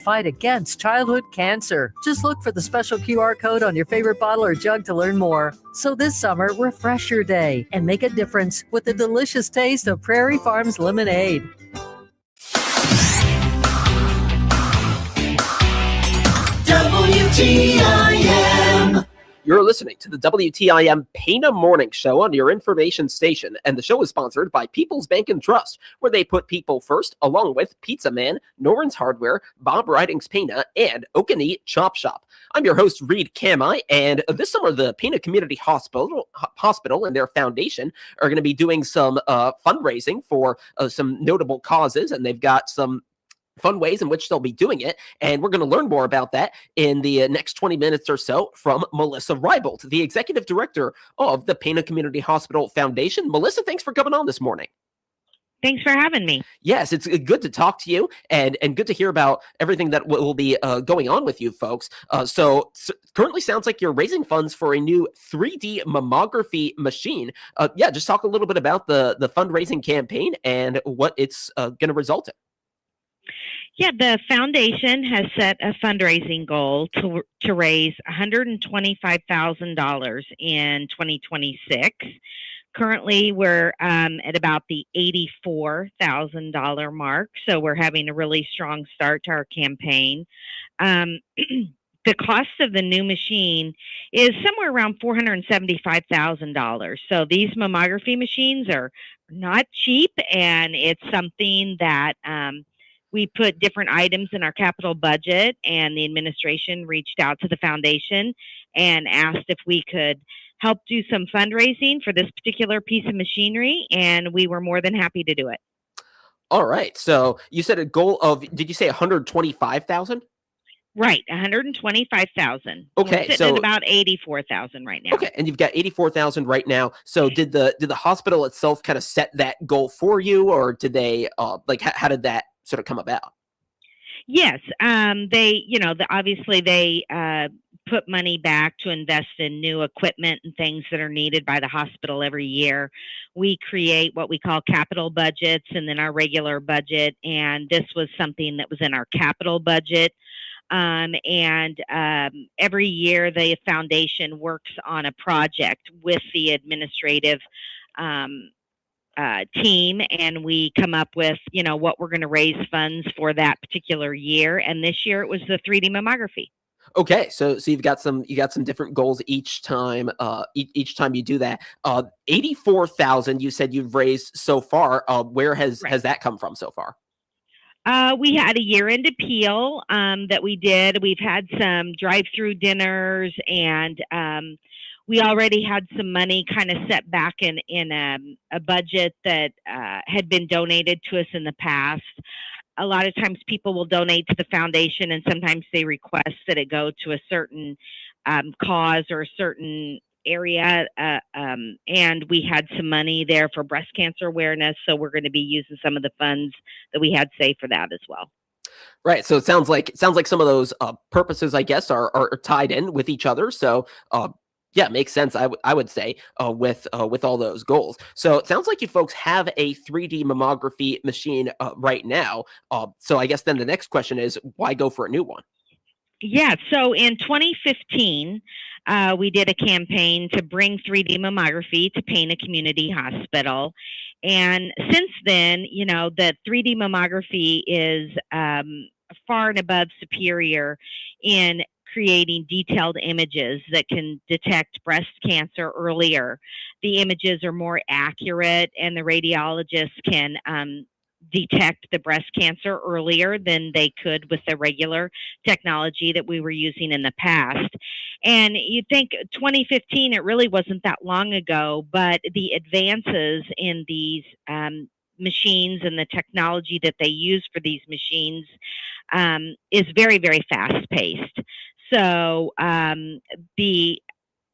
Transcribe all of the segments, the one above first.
fight against childhood cancer. Just look for the special QR code on your favorite bottle or jug to learn more. So this summer, refresh your day and make a difference with the delicious taste of Prairie Farms lemonade. WTIM. You're listening to the WTIM Pana Morning Show on your information station, and the show is sponsored by People's Bank and Trust, where they put people first, along with Pizza Man, Noren's Hardware, Bob Ridings Pana, and Okanee Chop Shop. I'm your host, Reed Kamai, and this summer, the Pana Community Hospital and their foundation are going to be doing some fundraising for some notable causes, and they've got some fun ways in which they'll be doing it. And we're going to learn more about that in the next 20 minutes or so from Melissa Reibold, the executive director of the Pana Community Hospital Foundation. Melissa, thanks for coming on this morning. Thanks for having me. Yes, it's good to talk to you and good to hear about everything that will be going on with you folks. So currently sounds like you're raising funds for a new 3D mammography machine. Just talk a little bit about the fundraising campaign and what it's going to result in. Yeah, the foundation has set a fundraising goal to raise $125,000 in 2026. Currently, we're at about the $84,000 mark, so we're having a really strong start to our campaign. The cost of the new machine is somewhere around $475,000. So these mammography machines are not cheap, and it's something that we put different items in our capital budget, and the administration reached out to the foundation and asked if we could help do some fundraising for this particular piece of machinery, and we were more than happy to do it. All right. So you said a goal of, did you say 125,000? Right, 125,000. Okay, we're sitting at about 84,000 right now. Okay, and you've got 84,000 right now. So did the hospital itself kind of set that goal for you, or did they how did that sort of come about? Yes, they, obviously they put money back to invest in new equipment and things that are needed by the hospital every year. We create what we call capital budgets and then our regular budget, and this was something that was in our capital budget. Every year the foundation works on a project with the administrative team, and we come up with, what we're going to raise funds for that particular year. And this year it was the 3D mammography. Okay, so you got some different goals each time. Each time you do that, 84,000. You said you've raised so far. Where has that come from so far? We had a year-end appeal that we did. We've had some drive-through dinners, and we already had some money kind of set back in a budget that had been donated to us in the past. A lot of times people will donate to the foundation, and sometimes they request that it go to a certain cause or a certain area, and we had some money there for breast cancer awareness, so we're going to be using some of the funds that we had saved for that as well. Right. So it sounds like some of those purposes, I guess, are tied in with each other. So yeah, makes sense. I would say with all those goals. So it sounds like you folks have a 3D mammography machine right now. So I guess then the next question is, why go for a new one? Yeah. So in 2015, we did a campaign to bring 3D mammography to Pana Community Hospital. And since then, the 3D mammography is far and above superior in creating detailed images that can detect breast cancer earlier. The images are more accurate, and the radiologists can detect the breast cancer earlier than they could with the regular technology that we were using in the past. And you'd think 2015, it really wasn't that long ago, but the advances in these machines and the technology that they use for these machines is very, very fast paced. So the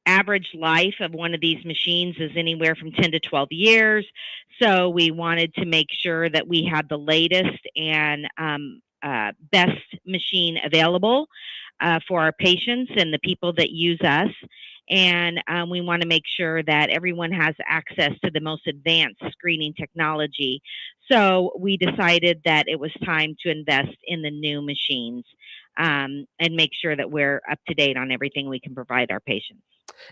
average life of one of these machines is anywhere from 10 to 12 years. So we wanted to make sure that we had the latest and best machine available for our patients and the people that use us. and we want to make sure that everyone has access to the most advanced screening technology. So we decided that it was time to invest in the new machines, and make sure that we're up to date on everything we can provide our patients.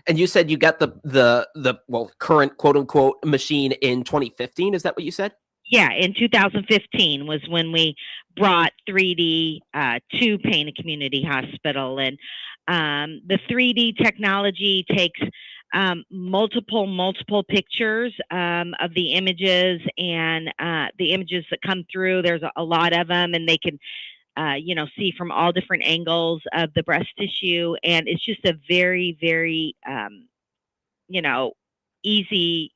And you said you got the well, current quote unquote machine in 2015. Is that what you said? Yeah, in 2015 was when we brought 3D to Pana Community Hospital, and the 3D technology takes multiple pictures of the images, and the images that come through. There's a lot of them, and they can see from all different angles of the breast tissue, and it's just a very you know, easy,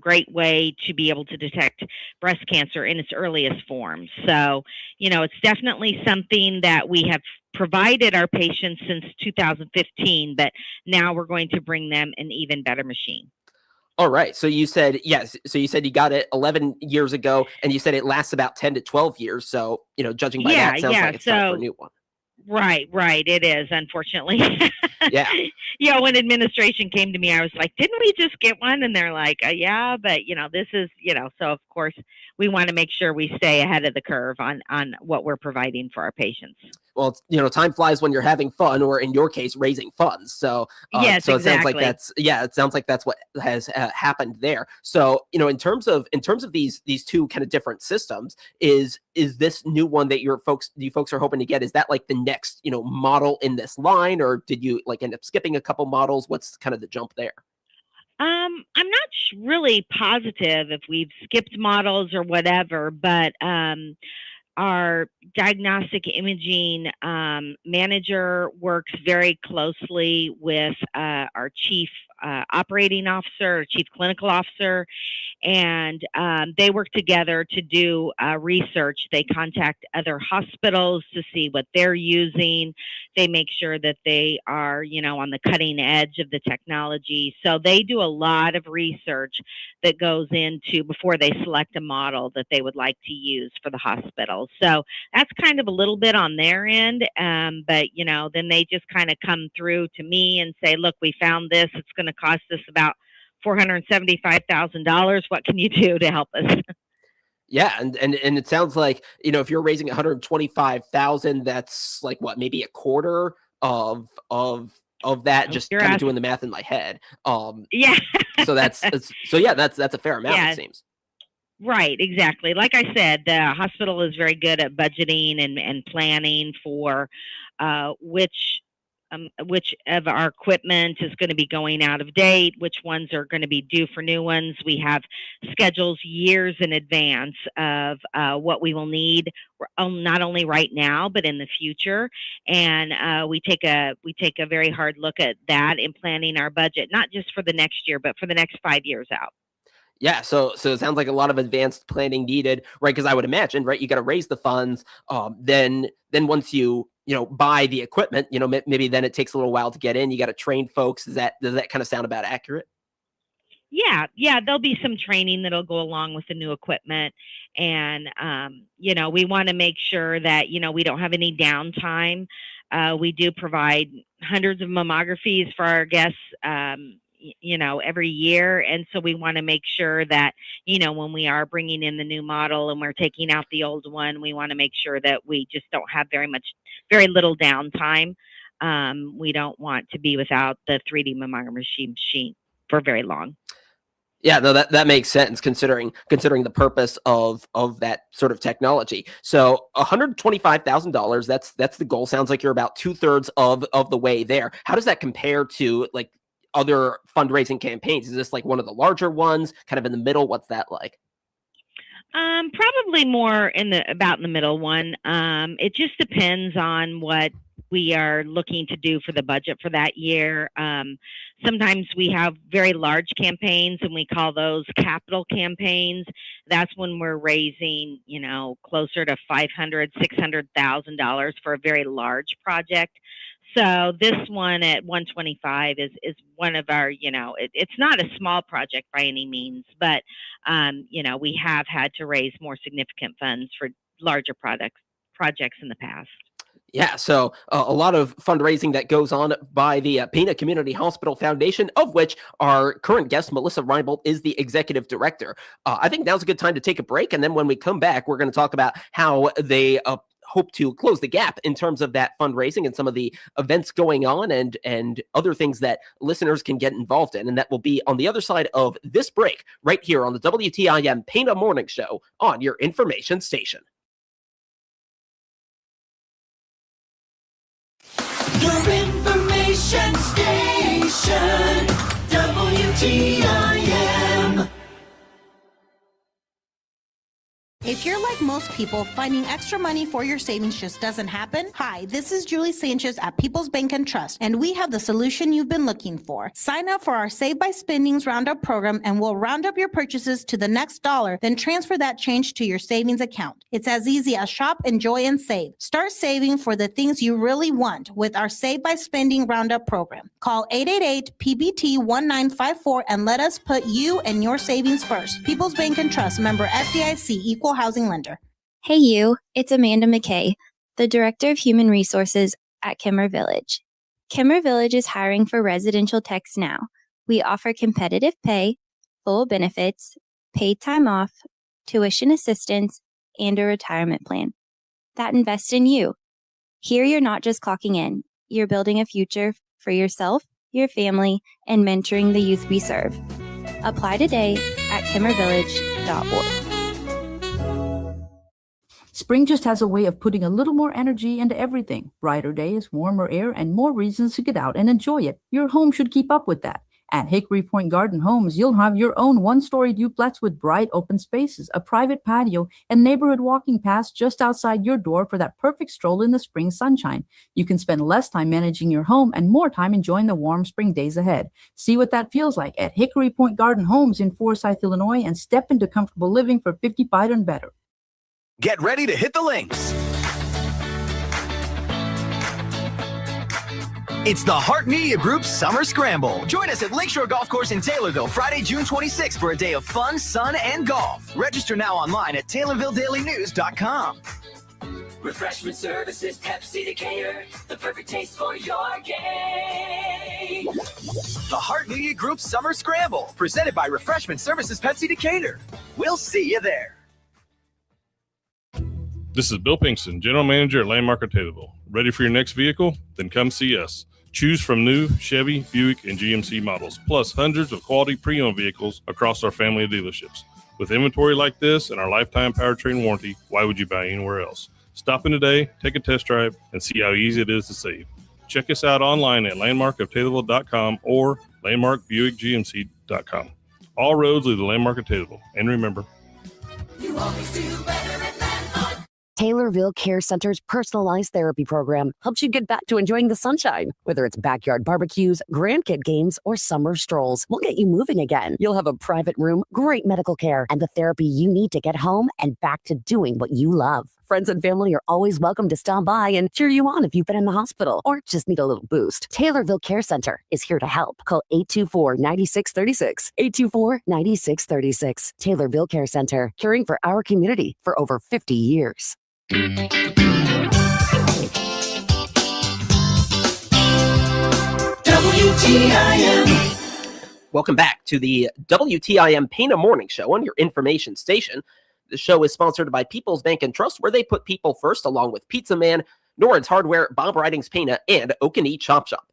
great way to be able to detect breast cancer in its earliest forms. So, it's definitely something that we have provided our patients since 2015, but now we're going to bring them an even better machine. All right. So you said yes. So you said you got it 11 years ago, and you said it lasts about 10 to 12 years. So judging by Yeah, that, sounds yeah. like it's time for a So new one. right. It is, unfortunately. Yeah. When administration came to me, I was like, didn't we just get one? And they're like, yeah, but this is, so of course we want to make sure we stay ahead of the curve on what we're providing for our patients. Well, time flies when you're having fun, or in your case, raising funds. So, Yes, so it sounds like exactly. it sounds like that's what has happened there. So, in terms of these two kind of different systems, is this new one that you folks are hoping to get? Is that like the next model in this line, or did you like end up skipping a couple models? What's kind of the jump there? I'm not really positive if we've skipped models or whatever, but our diagnostic imaging manager works very closely with our chief operating officer, chief clinical officer, and they work together to do research. They contact other hospitals to see what they're using. They make sure that they are, on the cutting edge of the technology. So they do a lot of research that goes into before they select a model that they would like to use for the hospital. So that's kind of a little bit on their end. But, then they just kind of come through to me and say, look, we found this. It's going to cost us about $475,000. What can you do to help us? Yeah, and it sounds like if you're raising 125,000, that's like what, maybe a quarter of that. Just You're kind of asking. doing the math in my head. Yeah. So that's a fair amount, Yeah. it seems. Right, exactly. Like I said, the hospital is very good at budgeting and planning for which of our equipment is going to be going out of date, which ones are going to be due for new ones. We have schedules years in advance of what we will need, not only right now but in the future. And we take a very hard look at that in planning our budget, not just for the next year, but for the next 5 years out. Yeah, so it sounds like a lot of advanced planning needed, right? Because I would imagine, right, you got to raise the funds. Then once you buy the equipment, maybe then it takes a little while to get in. You got to train folks. Does that kind of sound about accurate? Yeah, there'll be some training that'll go along with the new equipment, and we want to make sure that we don't have any downtime. We do provide hundreds of mammographies for our guests, every year, and so we want to make sure that when we are bringing in the new model and we're taking out the old one, we want to make sure that we just don't have very little downtime. We don't want to be without the 3D mammography machine for very long. Yeah, no, that makes sense considering the purpose of that sort of technology. So $125,000, that's the goal. Sounds like you're about 2/3 of the way there. How does that compare to like other fundraising campaigns? Is this like one of the larger ones, kind of in the middle? What's that like? Probably more in the middle one. It just depends on what we are looking to do for the budget for that year. Sometimes we have very large campaigns, and we call those capital campaigns. That's when we're raising, closer to $500,000-$600,000 for a very large project. So this one at 125 is one of our, it's not a small project by any means, but we have had to raise more significant funds for larger projects in the past. Yeah, so a lot of fundraising that goes on by the Pana Community Hospital Foundation, of which our current guest, Melissa Reinbold, is the executive director. I think now's a good time to take a break. And then when we come back, we're going to talk about how they hope to close the gap in terms of that fundraising and some of the events going on and other things that listeners can get involved in. And that will be on the other side of this break, right here on the WTIM Pana Morning Show on your information station. Your information station, WTIM. If you're like most people, finding extra money for your savings just doesn't happen. Hi, this is Julie Sanchez at People's Bank and Trust, and we have the solution you've been looking for. Sign up for our Save by Spendings Roundup program, and we'll round up your purchases to the next dollar, then transfer that change to your savings account. It's as easy as shop, enjoy, and save. Start saving for the things you really want with our Save by Spending Roundup program. Call 888-PBT-1954 and let us put you and your savings first. People's Bank and Trust, member FDIC, equal housing lender. Hey you, it's Amanda McKay, the Director of Human Resources at Kimmer Village. Kimmer Village is hiring for residential techs now. We offer competitive pay, full benefits, paid time off, tuition assistance, and a retirement plan that invests in you. Here you're not just clocking in, you're building a future for yourself, your family, and mentoring the youth we serve. Apply today at kimmervillage.org. Spring just has a way of putting a little more energy into everything. Brighter days, warmer air, and more reasons to get out and enjoy it. Your home should keep up with that. At Hickory Point Garden Homes, you'll have your own one-story duplex with bright open spaces, a private patio, and neighborhood walking paths just outside your door for that perfect stroll in the spring sunshine. You can spend less time managing your home and more time enjoying the warm spring days ahead. See what that feels like at Hickory Point Garden Homes in Forsyth, Illinois, and step into comfortable living for $55 and better. Get ready to hit the links. It's the Hart Media Group's Summer Scramble. Join us at Lakeshore Golf Course in Taylorville Friday, June 26th for a day of fun, sun, and golf. Register now online at TaylorvilleDailyNews.com. Refreshment services, Pepsi Decatur, the perfect taste for your game. The Hart Media Group's Summer Scramble, presented by Refreshment Services Pepsi Decatur. We'll see you there. This is Bill Pinkston, General Manager at Landmark of Taylorville. Ready for your next vehicle? Then come see us. Choose from new Chevy, Buick, and GMC models, plus hundreds of quality pre-owned vehicles across our family of dealerships. With inventory like this and our lifetime powertrain warranty, why would you buy anywhere else? Stop in today, take a test drive, and see how easy it is to save. Check us out online at landmarkoftaylorville.com or landmarkbuickgmc.com. All roads lead to Landmark of Taylorville. And remember, You always do better at Landmark. Taylorville Care Center's personalized therapy program helps you get back to enjoying the sunshine. Whether it's backyard barbecues, grandkid games, or summer strolls, we'll get you moving again. You'll have a private room, great medical care, and the therapy you need to get home and back to doing what you love. Friends and family are always welcome to stop by and cheer you on if you've been in the hospital or just need a little boost. Taylorville Care Center is here to help. Call 824-9636. 824-9636. Taylorville Care Center, caring for our community for over 50 years. WTIM. Welcome back to the WTIM Pana Morning Show on your information station. The show is sponsored by People's Bank and Trust, where they put people first, along with Pizza Man, Norris Hardware, Bob Ridings Pana, and Okanee Chop Shop.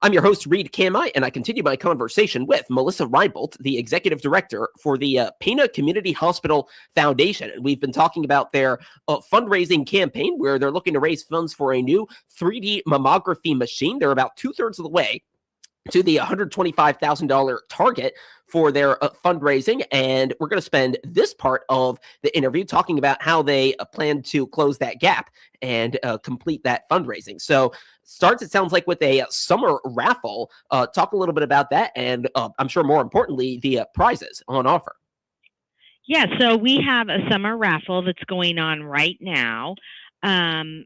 I'm your host, Reed Kamai, and I continue my conversation with Melissa Reinbold, the Executive Director for the Pana Community Hospital Foundation. And we've been talking about their fundraising campaign, where they're looking to raise funds for a new 3D mammography machine. They're about two-thirds of the way to the $125,000 target for their fundraising. And we're going to spend this part of the interview talking about how they plan to close that gap and complete that fundraising. So starts, it sounds like, with a summer raffle. Talk a little bit about that. And I'm sure more importantly, the prizes on offer. Yeah, so we have a summer raffle that's going on right now. And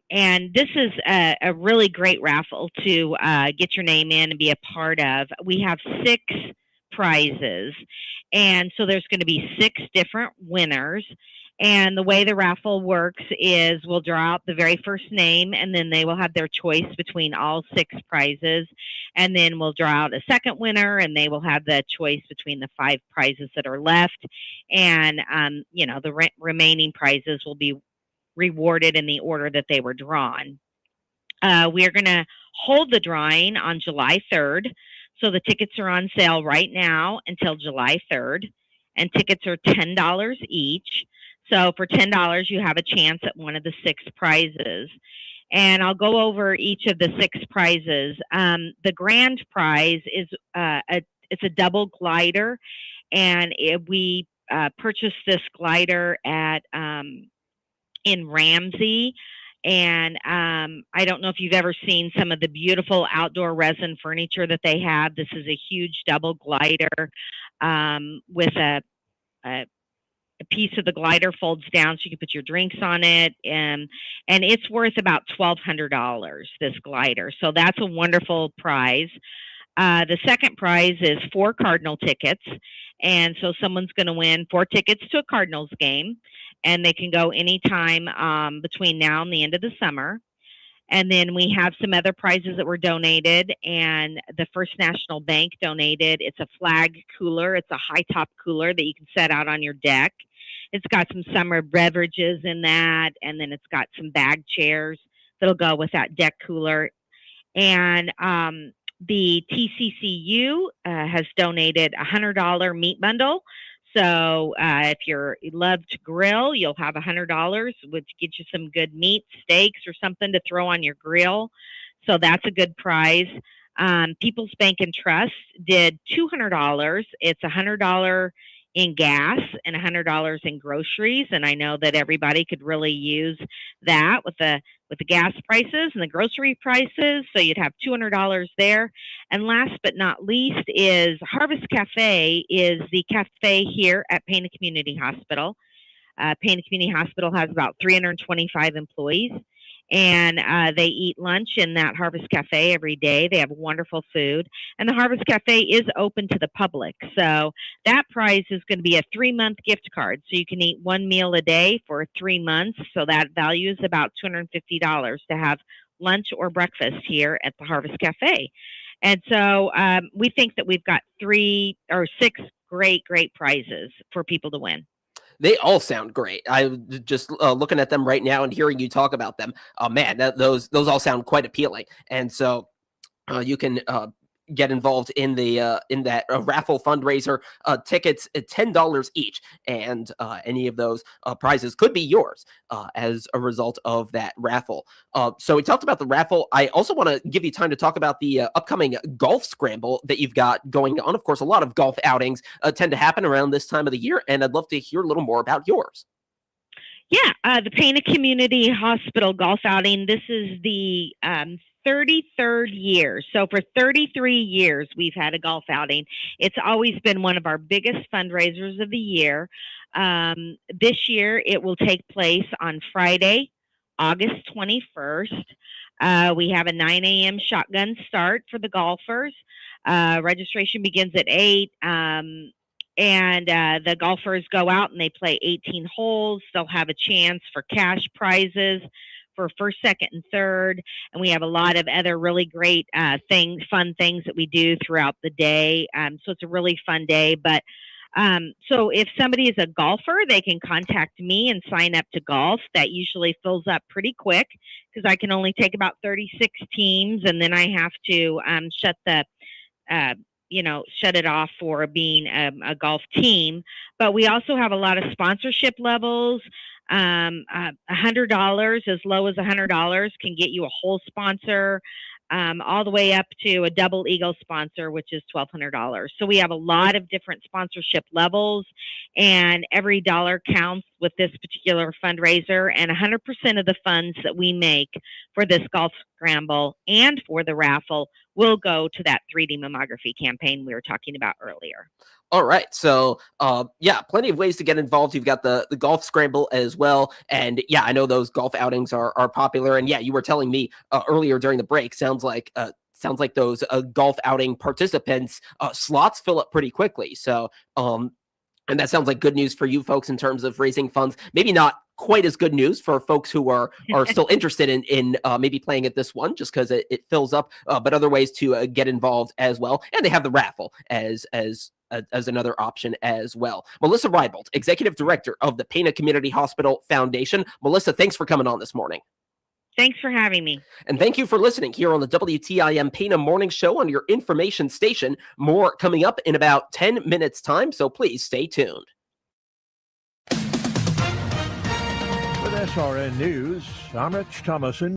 this is a really great raffle to get your name in and be a part of. We have 6 prizes, and so there's going to be 6 different winners, And the way the raffle works is we'll draw out the very first name, and then they will have their choice between all 6 prizes. And then we'll draw out a second winner, and they will have the choice between the 5 prizes that are left. And, the remaining prizes will be rewarded in the order that they were drawn. We are going to hold the drawing on July 3rd. So the tickets are on sale right now until July 3rd, and tickets are $10 each. So for $10, you have a chance at one of the 6 prizes. And I'll go over each of the 6 prizes. The grand prize is it's a double glider, and we purchased this glider at in Ramsey. And I don't know if you've ever seen some of the beautiful outdoor resin furniture that they have. This is a huge double glider with a piece of the glider folds down so you can put your drinks on it. And it's worth about $1,200, this glider. So that's a wonderful prize. The second prize is 4 Cardinal tickets. And so someone's going to win 4 tickets to a Cardinals game, and they can go anytime between now and the end of the summer. And then we have some other prizes that were donated, and the First National Bank donated. It's a flag cooler. It's a high top cooler that you can set out on your deck. It's got some summer beverages in that, and then it's got some bag chairs that'll go with that deck cooler. And the TCCU has donated a $100 meat bundle. So if you love to grill, you'll have $100, which gets you some good meat, steaks, or something to throw on your grill. So that's a good prize. People's Bank and Trust did $200. It's $100 in gas and $100 in groceries, and I know that everybody could really use that with the gas prices and the grocery prices. So you'd have $200 there. And last but not least is Harvest Cafe is the cafe here at Pana Community Hospital. Pana Community Hospital has about 325 employees, and they eat lunch in that Harvest Cafe every day. They have wonderful food, and the Harvest Cafe is open to the public. So that prize is going to be a 3-month gift card. So you can eat 1 meal a day for 3 months. So that value is about $250 to have lunch or breakfast here at the Harvest Cafe. And so we think that we've got 3 or 6 great prizes for people to win. They all sound great. I just looking at them right now and hearing you talk about them. Oh man, those all sound quite appealing. And so you can get involved in that raffle fundraiser. Tickets at $10 each, and any of those prizes could be yours as a result of that raffle. So we talked about the raffle. I also want to give you time to talk about the upcoming golf scramble that you've got going on. Of course, a lot of golf outings tend to happen around this time of the year, and I'd love to hear a little more about yours. Yeah, the Pana Community Hospital golf outing. This is the 33rd year. So for 33 years, we've had a golf outing. It's always been one of our biggest fundraisers of the year. This year, it will take place on Friday, August 21st. We have a 9 a.m. shotgun start for the golfers. Registration begins at 8. And the golfers go out and they play 18 holes. They'll have a chance for cash prizes for first, second, and third. And we have a lot of other really great fun things that we do throughout the day. So it's a really fun day. But so if somebody is a golfer, they can contact me and sign up to golf. That usually fills up pretty quick because I can only take about 36 teams, and then I have to shut it off for being a golf team. But we also have a lot of sponsorship levels. $100, as low as $100, can get you a whole sponsor, all the way up to a double eagle sponsor, which is $1,200. So we have a lot of different sponsorship levels, and every dollar counts with this particular fundraiser. And 100% of the funds that we make for this golf scramble and for the raffle will go to that 3D mammography campaign we were talking about earlier. All right. So, plenty of ways to get involved. You've got the golf scramble as well. And yeah, I know those golf outings are popular. And yeah, you were telling me earlier during the break, sounds like those golf outing participants slots fill up pretty quickly. So, And that sounds like good news for you folks in terms of raising funds. Maybe not quite as good news for folks who are still interested in maybe playing at this one, just because it fills up, but other ways to get involved as well. And they have the raffle as another option as well. Melissa Reibold, Executive Director of the Pana Community Hospital Foundation. Melissa, thanks for coming on this morning. Thanks for having me. And thank you for listening here on the WTIM Pana Morning Show on your information station. More coming up in about 10 minutes time, so please stay tuned. With SRN News, I'm Rich Thomason.